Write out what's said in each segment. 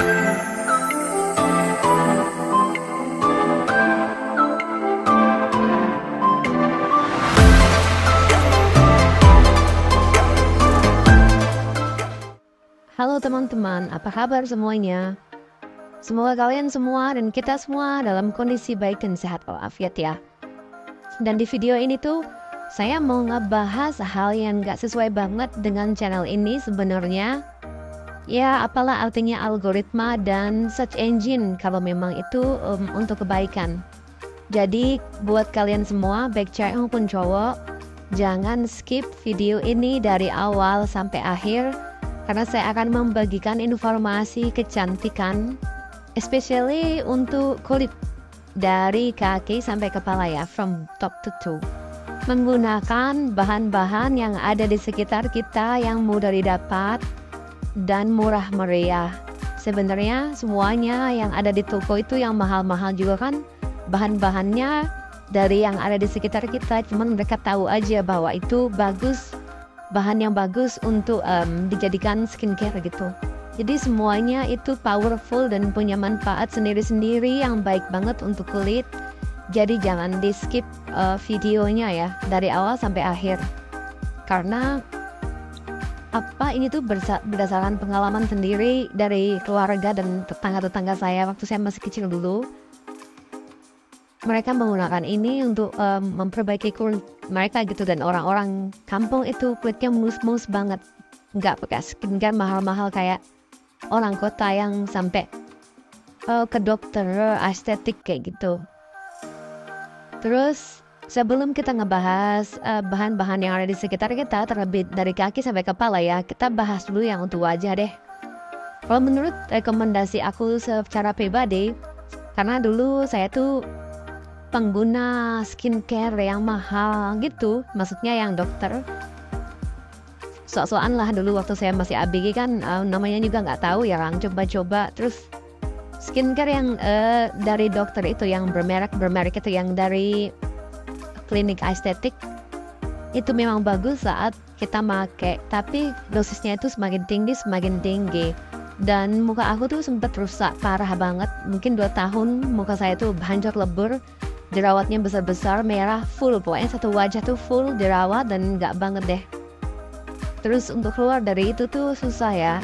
Halo teman-teman, apa kabar semuanya? Semoga kalian semua dan kita semua dalam kondisi baik dan sehat walafiat ya. Dan di video ini tuh, saya mau ngebahas hal yang gak sesuai banget dengan channel ini sebenarnya. Ya, apalah artinya algoritma dan search engine kalau memang itu untuk kebaikan. Jadi, buat kalian semua, baik cewek maupun cowok, jangan skip video ini dari awal sampai akhir, karena saya akan membagikan informasi kecantikan, especially untuk kulit dari kaki sampai kepala ya, from top to toe. Menggunakan bahan-bahan yang ada di sekitar kita yang mudah didapat dan murah meriah. Sebenarnya semuanya yang ada di toko itu yang mahal-mahal juga kan, bahan-bahannya dari yang ada di sekitar kita, cuman mereka tahu aja bahwa itu bagus, bahan yang bagus untuk dijadikan skincare gitu. Jadi semuanya itu powerful dan punya manfaat sendiri-sendiri yang baik banget untuk kulit. Jadi jangan di skip videonya ya dari awal sampai akhir. Karena ini tuh berdasarkan pengalaman sendiri dari keluarga dan tetangga-tetangga saya waktu saya masih kecil dulu. Mereka menggunakan ini untuk memperbaiki kulit mereka gitu, dan orang-orang kampung itu kulitnya mulus-mulus banget, nggak pakai skincare mahal-mahal kayak orang kota yang sampai ke dokter estetik kayak gitu. Terus sebelum kita ngebahas bahan-bahan yang ada di sekitar kita, terlebih dari kaki sampai kepala ya, kita bahas dulu yang untuk wajah deh. Kalau menurut rekomendasi aku secara pribadi, karena dulu saya tuh pengguna skincare yang mahal gitu, maksudnya yang dokter. Sok-sokan lah dulu waktu saya masih ABG kan, namanya juga nggak tahu ya, orang coba-coba. Terus skincare yang dari dokter itu, yang bermerek itu, yang dari klinik estetik, itu memang bagus saat kita pakai, tapi dosisnya itu semakin tinggi. Dan muka aku tuh sempat rusak parah banget, mungkin 2 tahun muka saya tuh hancur lebur, jerawatnya besar-besar, merah, full, pokoknya satu wajah tuh full jerawat dan nggak banget deh. Terus untuk keluar dari itu tuh susah ya,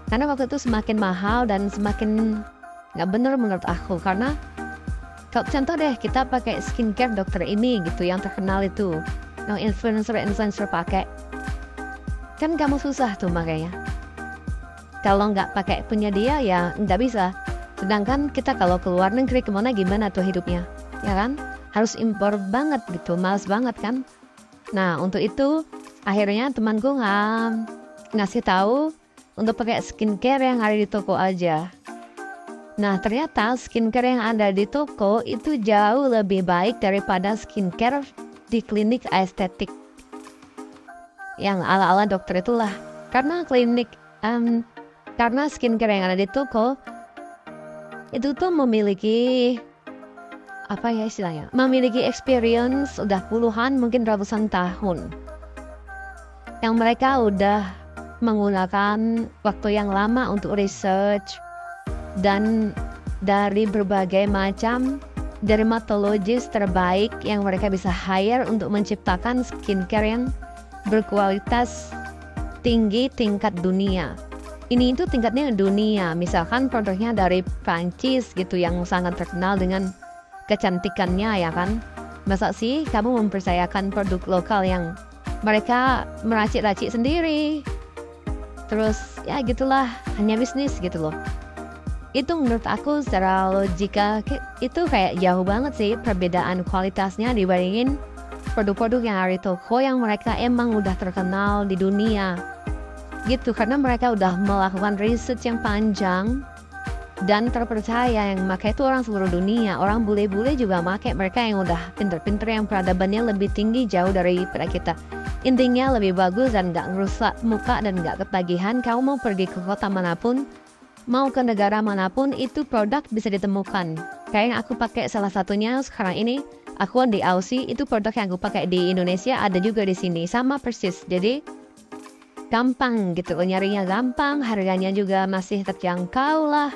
karena waktu itu semakin mahal dan semakin nggak bener menurut aku. Karena kalau contoh deh, kita pakai skincare dokter ini gitu, yang terkenal itu, yang influencer pakai, kan kamu susah tuh makanya. Kalau nggak pakai punya dia ya nggak bisa. Sedangkan kita kalau keluar negeri kemana gimana tuh hidupnya, ya kan? Harus impor banget gitu, males banget kan? Nah untuk itu akhirnya temanku ngasih tahu untuk pakai skincare yang ada di toko aja. Nah ternyata skincare yang ada di toko itu jauh lebih baik daripada skincare di klinik estetik yang ala-ala dokter itulah. Karena karena skincare yang ada di toko itu tuh memiliki memiliki experience udah puluhan, mungkin ratusan tahun, yang mereka udah menggunakan waktu yang lama untuk research, dan dari berbagai macam dermatologis terbaik yang mereka bisa hire untuk menciptakan skincare yang berkualitas tinggi tingkat dunia. Ini itu tingkatnya dunia, misalkan produknya dari Prancis gitu yang sangat terkenal dengan kecantikannya ya kan. Masa sih kamu mempercayakan produk lokal yang mereka meracik-racik sendiri? Terus ya gitulah, hanya bisnis gitu loh. Itu menurut aku secara logika itu kayak jauh banget sih perbedaan kualitasnya dibandingin produk-produk yang ada di toko yang mereka emang udah terkenal di dunia gitu, karena mereka udah melakukan research yang panjang dan terpercaya. Yang pakai itu orang seluruh dunia, orang bule-bule juga pakai, mereka yang udah pinter-pinter, yang peradabannya lebih tinggi jauh daripada kita. Intinya lebih bagus dan gak ngerusak muka dan gak ketagihan. Kamu mau pergi ke kota manapun, mau ke negara manapun, itu produk bisa ditemukan. Kayak yang aku pakai salah satunya sekarang ini, aku di Aussie, itu produk yang aku pakai di Indonesia ada juga di sini, sama persis. Jadi gampang gitu, nyarinya gampang, harganya juga masih terjangkau lah,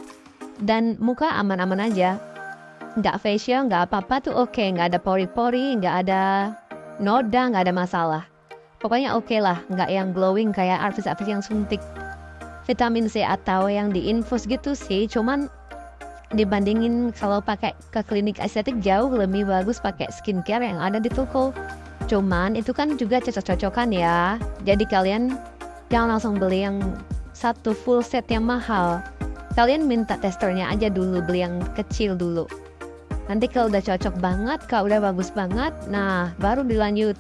dan muka aman-aman aja, nggak facial, nggak apa-apa tuh oke, nggak ada pori-pori, nggak ada noda, nggak ada masalah. Pokoknya oke lah, nggak yang glowing kayak artis-artis yang suntik vitamin C atau yang diinfus gitu sih. Cuman dibandingin kalau pakai ke klinik estetik jauh lebih bagus pakai skincare yang ada di toko. Cuman itu kan juga cocok-cocokan ya. Jadi kalian jangan langsung beli yang satu full set yang mahal. Kalian minta testernya aja dulu, beli yang kecil dulu. Nanti kalau udah cocok banget, kalau udah bagus banget, nah baru dilanjut.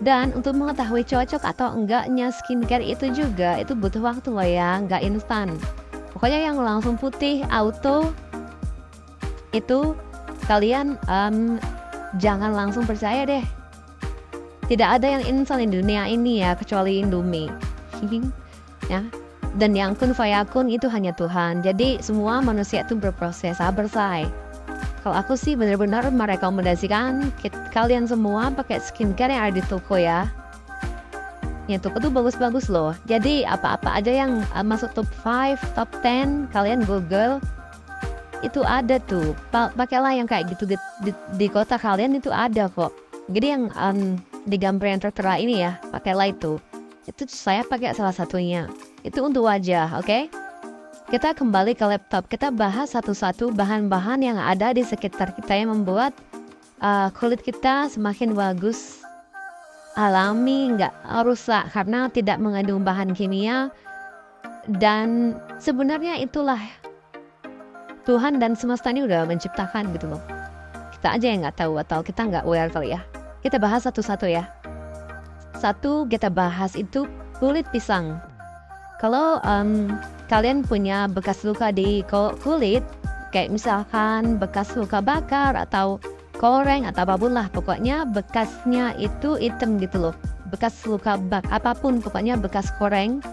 Dan untuk mengetahui cocok atau enggaknya skincare itu juga, itu butuh waktu loh ya, nggak instan. Pokoknya yang langsung putih, auto, itu kalian jangan langsung percaya deh. Tidak ada yang instan di dunia ini ya, kecuali Indomie. Ya. Dan yang kun fayakun itu hanya Tuhan. Jadi semua manusia itu berproses, sabar say. Kalau aku sih benar-benar merekomendasikan kalian semua pakai skincare yang ada di toko ya. Ya toko tuh bagus-bagus loh. Jadi apa-apa aja yang masuk top 5, top 10, kalian Google itu ada tuh. Pakailah yang kayak gitu di kota kalian itu ada kok. Jadi yang di gambar yang tertera ini ya, pakailah itu. Itu saya pakai salah satunya. Itu untuk wajah, oke? Kita kembali ke laptop, kita bahas satu-satu bahan-bahan yang ada di sekitar kita yang membuat kulit kita semakin bagus, alami, nggak rusak karena tidak mengandung bahan kimia. Dan sebenarnya itulah Tuhan dan semesta ini udah menciptakan gitu loh. Kita aja yang nggak tahu atau kita nggak aware kali ya. Kita bahas satu-satu ya. Satu kita bahas itu kulit pisang. Kalau kalian punya bekas luka di kulit, kayak misalkan bekas luka bakar atau koreng atau apapun lah, pokoknya bekasnya itu hitam gitu loh. Bekas luka apapun, pokoknya bekas koreng,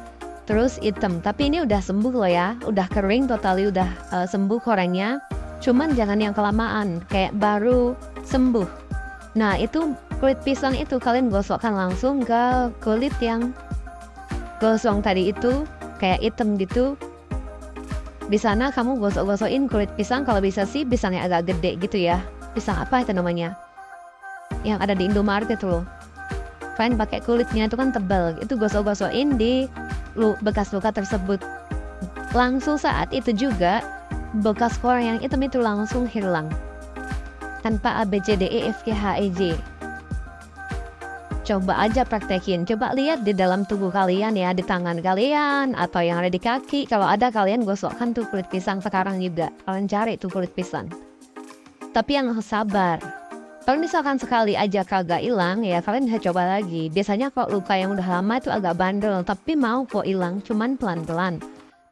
terus hitam. Tapi ini udah sembuh loh ya, udah kering totali, udah sembuh korengnya. Cuman jangan yang kelamaan, kayak baru sembuh. Nah itu kulit pisang itu kalian gosokkan langsung ke kulit yang gosong tadi itu, kayak hitam gitu. Di sana kamu gosok-gosokin kulit pisang, kalau bisa sih pisangnya agak gede gitu ya. Pisang apa itu namanya? Yang ada di Indomaret itu loh. Kalian pakai kulitnya itu kan tebal, itu gosok-gosokin di bekas luka tersebut. Langsung saat itu juga bekas koreng yang hitam itu langsung hilang. Tanpa ABCDEFGHEJ. Coba aja praktekin, coba lihat di dalam tubuh kalian ya, di tangan kalian atau yang ada di kaki. Kalau ada kalian gosokkan tuh kulit pisang sekarang juga. Kalian cari tuh kulit pisang. Tapi yang sabar. Kalau misalkan sekali aja kagak hilang ya kalian bisa coba lagi. Biasanya kalau luka yang udah lama itu agak bandel, tapi mau kok hilang, cuman pelan-pelan.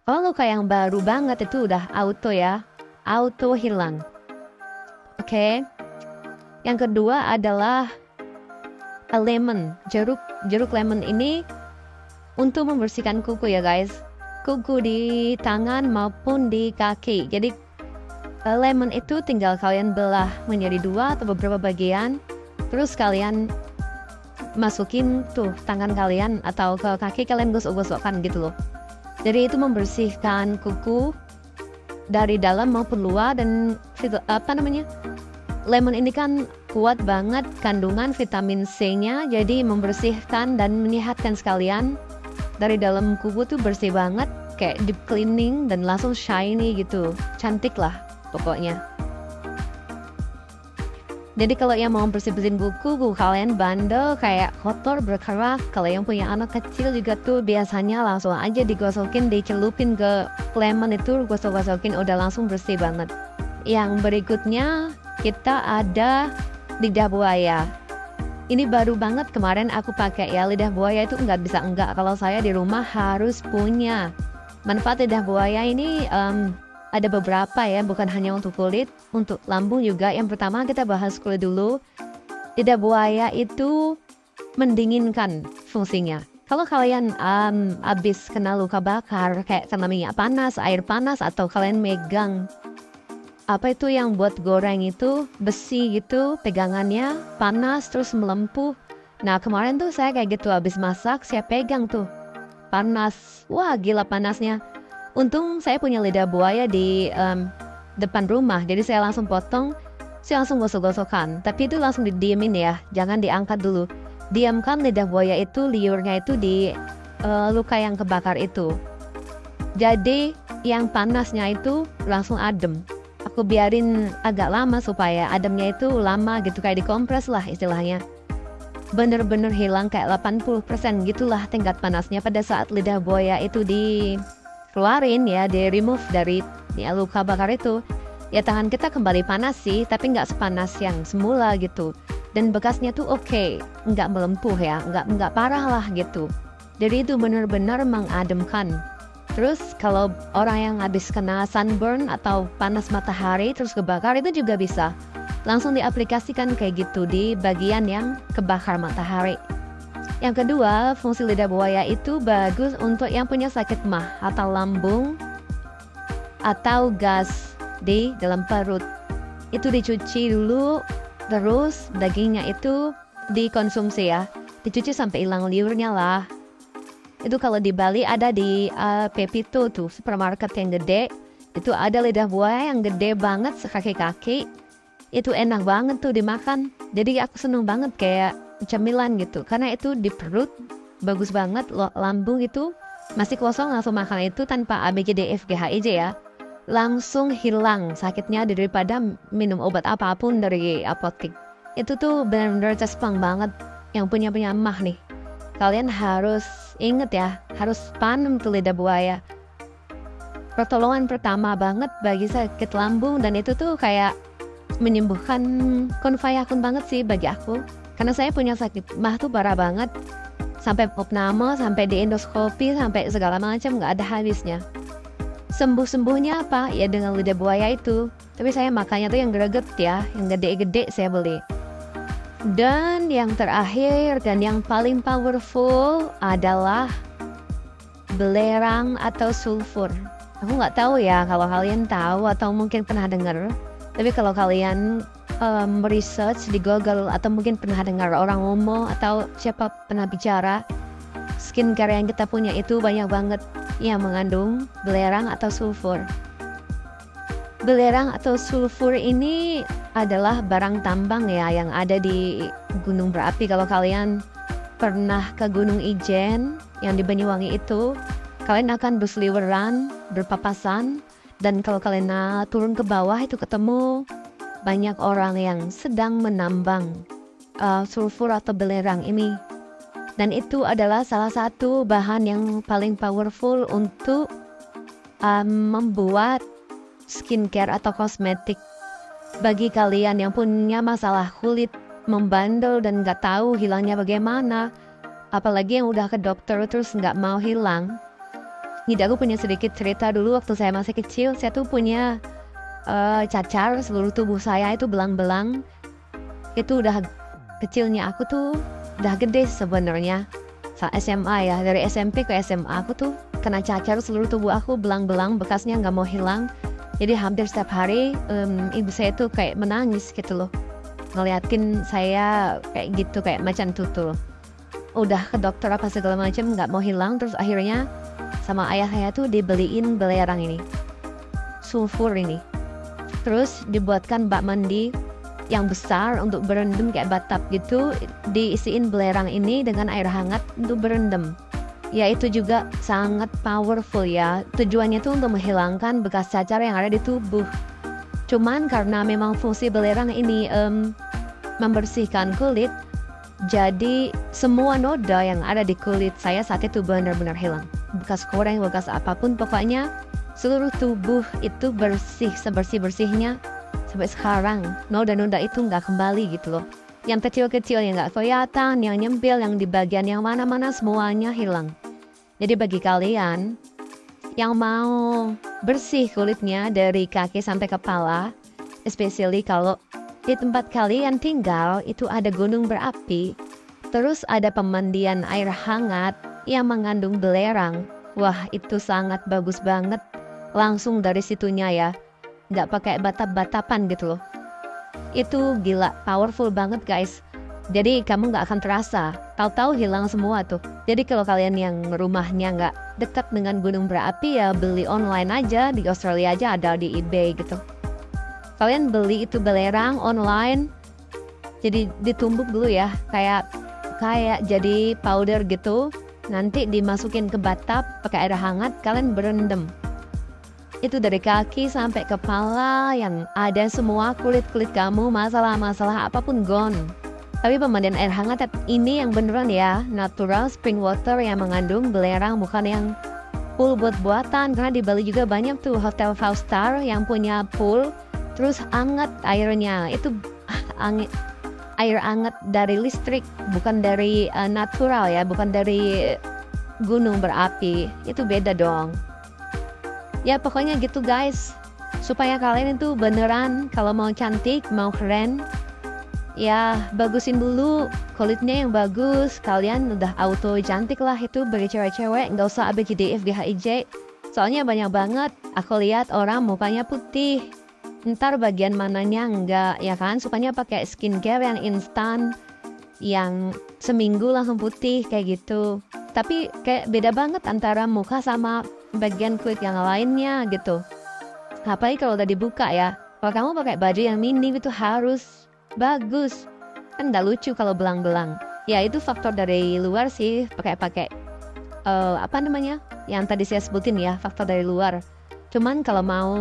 Kalau luka yang baru banget itu udah auto ya, auto hilang. Oke. Yang kedua adalah lemon, jeruk lemon ini untuk membersihkan kuku ya guys, kuku di tangan maupun di kaki. Jadi lemon itu tinggal kalian belah menjadi 2 atau beberapa bagian, terus kalian masukin tuh tangan kalian atau ke kaki kalian gosok-gosokkan gitu loh. Jadi itu membersihkan kuku dari dalam maupun luar. Dan lemon ini kan kuat banget kandungan vitamin C-nya, jadi membersihkan dan menyehatkan sekalian. Dari dalam kuku tuh bersih banget, kayak deep cleaning dan langsung shiny gitu, cantik lah pokoknya. Jadi kalau yang mau bersih-bersihin kuku kalian bandel kayak kotor berkerak, kalau yang punya anak kecil juga tuh biasanya langsung aja digosokin, dicelupin ke lemon itu, gosok-gosokin udah langsung bersih banget. Yang berikutnya kita ada lidah buaya. Ini baru banget kemarin aku pakai ya. Lidah buaya itu nggak bisa enggak, kalau saya di rumah harus punya. Manfaat lidah buaya ini ada beberapa ya, bukan hanya untuk kulit, untuk lambung juga. Yang pertama kita bahas kulit dulu. Lidah buaya itu mendinginkan fungsinya. Kalau kalian habis kena luka bakar, kayak kena minyak panas, air panas, atau kalian megang apa itu yang buat goreng itu, besi gitu, pegangannya panas terus melempuh. Nah kemarin tuh saya kayak gitu, habis masak saya pegang tuh panas. Wah, gila panasnya. Untung saya punya lidah buaya di depan rumah, jadi saya langsung potong, saya langsung gosok-gosokkan. Tapi itu langsung didiemin ya, jangan diangkat dulu. Diamkan lidah buaya itu, liurnya itu di luka yang kebakar itu. Jadi yang panasnya itu langsung adem. Aku biarin agak lama supaya ademnya itu lama gitu, kayak dikompres lah istilahnya. Bener-bener hilang kayak 80% gitulah tingkat panasnya pada saat lidah buaya itu dikeluarin ya, di remove dari ya, luka bakar itu. Ya tangan kita kembali panas sih, tapi nggak sepanas yang semula gitu. Dan bekasnya tuh oke, nggak melempuh ya, nggak parah lah gitu. Jadi itu bener-bener mengademkan. Terus kalau orang yang habis kena sunburn atau panas matahari terus kebakar itu juga bisa langsung diaplikasikan kayak gitu di bagian yang kebakar matahari. Yang kedua, fungsi lidah buaya itu bagus untuk yang punya sakit mah atau lambung atau gas di dalam perut. Itu dicuci dulu, terus dagingnya itu dikonsumsi ya, dicuci sampai hilang liurnya lah. Itu kalau di Bali ada di Pepito tuh, supermarket yang gede. Itu ada lidah buaya yang gede banget sekaki-kaki. Itu enak banget tuh dimakan. Jadi aku seneng banget kayak cemilan gitu. Karena itu di perut bagus banget, lambung itu masih kosong langsung makan itu tanpa ABCDEFGHIJ ya. Langsung hilang sakitnya daripada minum obat apapun dari apotek. Itu tuh benar-benar cespang banget yang punya mah nih. Kalian harus inget ya, harus panem tuh lidah buaya. Pertolongan pertama banget bagi sakit lambung, dan itu tuh kayak menyembuhkan kun fayakun banget sih bagi aku. Karena saya punya sakit mah tuh parah banget. Sampai opname, sampai di endoskopi, sampai segala macam nggak ada habisnya. Sembuh-sembuhnya apa? Ya dengan lidah buaya itu. Tapi saya makannya tuh yang greget ya, yang gede-gede saya beli. Dan yang terakhir dan yang paling powerful adalah belerang atau sulfur. Aku nggak tahu ya kalau kalian tahu atau mungkin pernah dengar. Tapi kalau kalian research di Google atau mungkin pernah dengar orang ngomong atau siapa pernah bicara, skincare yang kita punya itu banyak banget yang mengandung belerang atau sulfur. Belerang atau sulfur ini adalah barang tambang ya yang ada di gunung berapi. Kalau kalian pernah ke Gunung Ijen yang di Banyuwangi itu, kalian akan berseliweran, berpapasan, dan kalau kalian turun ke bawah itu ketemu banyak orang yang sedang menambang sulfur atau belerang ini. Dan itu adalah salah satu bahan yang paling powerful untuk membuat skincare atau kosmetik. Bagi kalian yang punya masalah kulit membandel dan nggak tahu hilangnya bagaimana, apalagi yang udah ke dokter terus nggak mau hilang. Ini aku punya sedikit cerita dulu waktu saya masih kecil. Saya tuh punya cacar seluruh tubuh saya itu belang-belang. Itu udah kecilnya aku tuh udah gede sebenarnya. Saat SMA ya, dari SMP ke SMA aku tuh kena cacar seluruh tubuh aku belang-belang, bekasnya nggak mau hilang. Jadi hampir setiap hari ibu saya tuh kayak menangis gitu loh, ngeliatin saya kayak gitu, kayak macan tutul. Udah ke dokter apa segala macam nggak mau hilang. Terus akhirnya sama ayah saya tuh dibeliin belerang ini, sulfur ini. Terus dibuatkan bak mandi yang besar untuk berendam kayak bathtub gitu, diisiin belerang ini dengan air hangat untuk berendam. Ya itu juga sangat powerful ya. Tujuannya tuh untuk menghilangkan bekas cacar yang ada di tubuh. Cuman karena memang fungsi belerang ini membersihkan kulit, jadi semua noda yang ada di kulit saya saat itu benar-benar hilang. Bekas koreng, bekas apapun, pokoknya seluruh tubuh itu bersih, sebersih-bersihnya. Sampai sekarang noda-noda itu nggak kembali gitu loh. Yang kecil-kecil yang nggak kelihatan, yang nyempil, yang di bagian yang mana-mana semuanya hilang. Jadi bagi kalian yang mau bersih kulitnya dari kaki sampai kepala, especially kalau di tempat kalian tinggal itu ada gunung berapi, terus ada pemandian air hangat yang mengandung belerang, wah itu sangat bagus banget. Langsung dari situnya ya, nggak pakai batap-batapan gitu loh. Itu gila, powerful banget guys. Jadi kamu nggak akan terasa, tahu-tahu hilang semua tuh. Jadi kalau kalian yang rumahnya nggak dekat dengan gunung berapi ya beli online aja, di Australia aja ada di eBay gitu. Kalian beli itu belerang online, jadi ditumbuk dulu ya, kayak jadi powder gitu. Nanti dimasukin ke bathtub pakai air hangat, kalian berendam. Itu dari kaki sampai kepala yang ada semua kulit-kulit kamu, masalah-masalah apapun gone. Tapi pemandian air hangat ini yang beneran ya, natural spring water yang mengandung belerang, bukan yang pool buat-buatan. Karena di Bali juga banyak tuh hotel 5 star yang punya pool, terus anget airnya. Itu air anget dari listrik, bukan dari natural ya, bukan dari gunung berapi. Itu beda dong. Ya pokoknya gitu guys, supaya kalian itu beneran kalau mau cantik, mau keren, ya bagusin dulu kulitnya yang bagus. Kalian udah auto cantik lah itu bagi cewek-cewek, nggak usah ABCD FGHIJ. Soalnya banyak banget aku lihat orang mukanya putih, ntar bagian mananya enggak, ya kan? Sukanya pakai skincare yang instan, yang seminggu langsung putih kayak gitu. Tapi kayak beda banget antara muka sama bagian kulit yang lainnya gitu. Apalagi kalau udah dibuka ya. Kalau kamu pakai baju yang mini itu harus bagus. Kan nggak lucu kalau belang-belang. Ya itu faktor dari luar sih. Pakai apa namanya? Yang tadi saya sebutin ya, faktor dari luar. Cuman kalau mau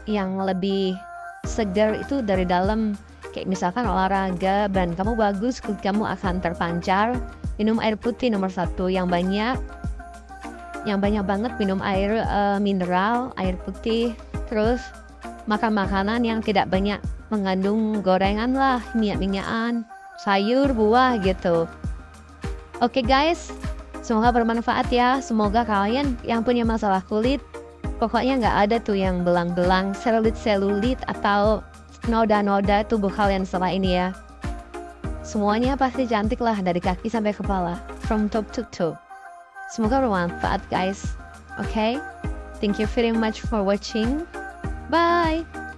yang lebih segar itu dari dalam. Kayak misalkan olahraga, badan kamu bagus, kulit kamu akan terpancar. Minum air putih nomor 1 yang banyak banget, minum air mineral, air putih. Terus makan makanan yang tidak banyak mengandung gorengan lah, minyak-minyakan, sayur, buah gitu. Oke guys, semoga bermanfaat ya. Semoga kalian yang punya masalah kulit, pokoknya nggak ada tuh yang belang-belang, selulit atau noda-noda tubuh kalian setelah ini ya. Semuanya pasti cantik lah dari kaki sampai kepala, from top to toe. Semoga bermanfaat guys. Okay? Thank you very much for watching. Bye!